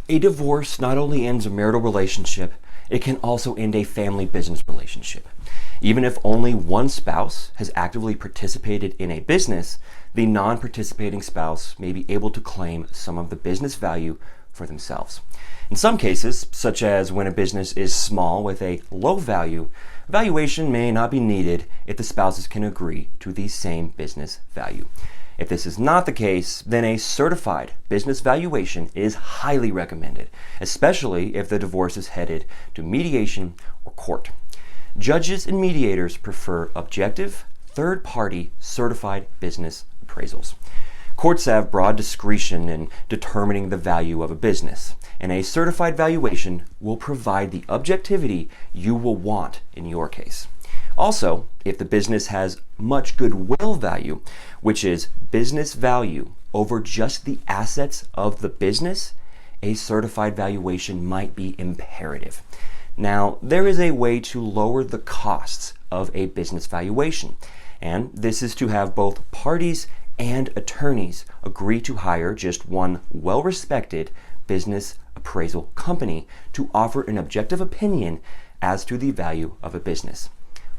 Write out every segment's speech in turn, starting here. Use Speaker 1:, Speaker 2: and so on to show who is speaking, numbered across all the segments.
Speaker 1: A divorce not only ends a marital relationship, it can also end a family business relationship. Even if only one spouse has actively participated in a business, the non-participating spouse may be able to claim some of the business value for themselves. In some cases, such as when a business is small with a low value, valuation may not be needed if the spouses can agree to the same business value. If this is not the case, then a certified business valuation is highly recommended, especially if the divorce is headed to mediation or court. Judges and mediators prefer objective, third-party certified business appraisals. Courts have broad discretion in determining the value of a business, and a certified valuation will provide the objectivity you will want in your case. Also, if the business has much goodwill value, which is business value over just the assets of the business, a certified valuation might be imperative. Now, there is a way to lower the costs of a business valuation, and this is to have both parties and attorneys agree to hire just one well-respected business appraisal company to offer an objective opinion as to the value of a business.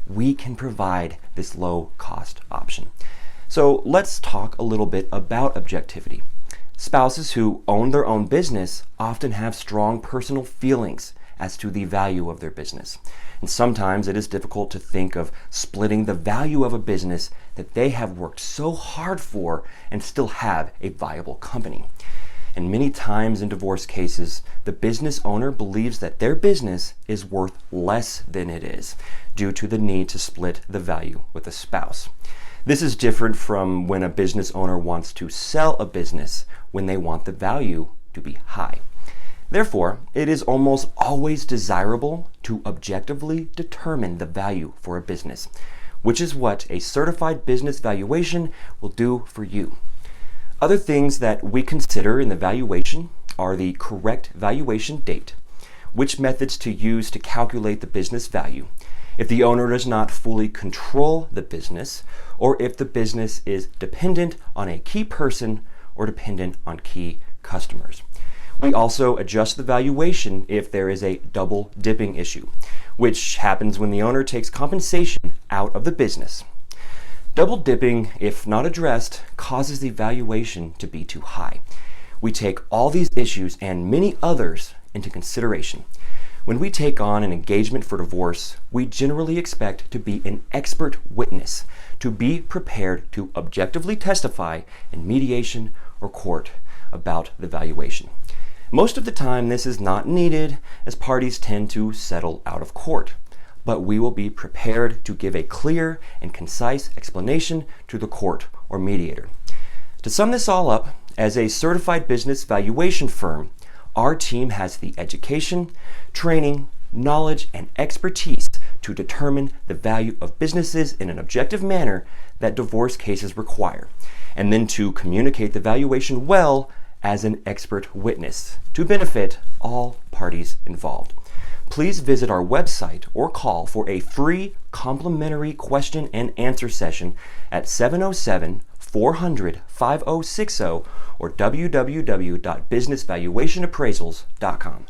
Speaker 1: We can provide this low-cost option. So let's talk a little bit about objectivity. Spouses who own their own business often have strong personal feelings as to the value of their business. And sometimes it is difficult to think of splitting the value of a business that they have worked so hard for and still have a viable company. And many times in divorce cases, the business owner believes that their business is worth less than it is due to the need to split the value with a spouse. This is different from when a business owner wants to sell a business when they want the value to be high. Therefore, it is almost always desirable to objectively determine the value for a business, which is what a certified business valuation will do for you. Other things that we consider in the valuation are the correct valuation date, which methods to use to calculate the business value, if the owner does not fully control the business, or if the business is dependent on a key person or dependent on key customers. We also adjust the valuation if there is a double dipping issue, which happens when the owner takes compensation out of the business. Double dipping, if not addressed, causes the valuation to be too high. We take all these issues and many others into consideration. When we take on an engagement for divorce, we generally expect to be an expert witness, to be prepared to objectively testify in mediation or court about the valuation. Most of the time, this is not needed as parties tend to settle out of court, but we will be prepared to give a clear and concise explanation to the court or mediator. To sum this all up, as a certified business valuation firm, our team has the education, training, knowledge, and expertise to determine the value of businesses in an objective manner that divorce cases require, and then to communicate the valuation well as an expert witness to benefit all parties involved. Please visit our website or call for a free complimentary question and answer session at 707-400-5060 or www.businessvaluationappraisals.com.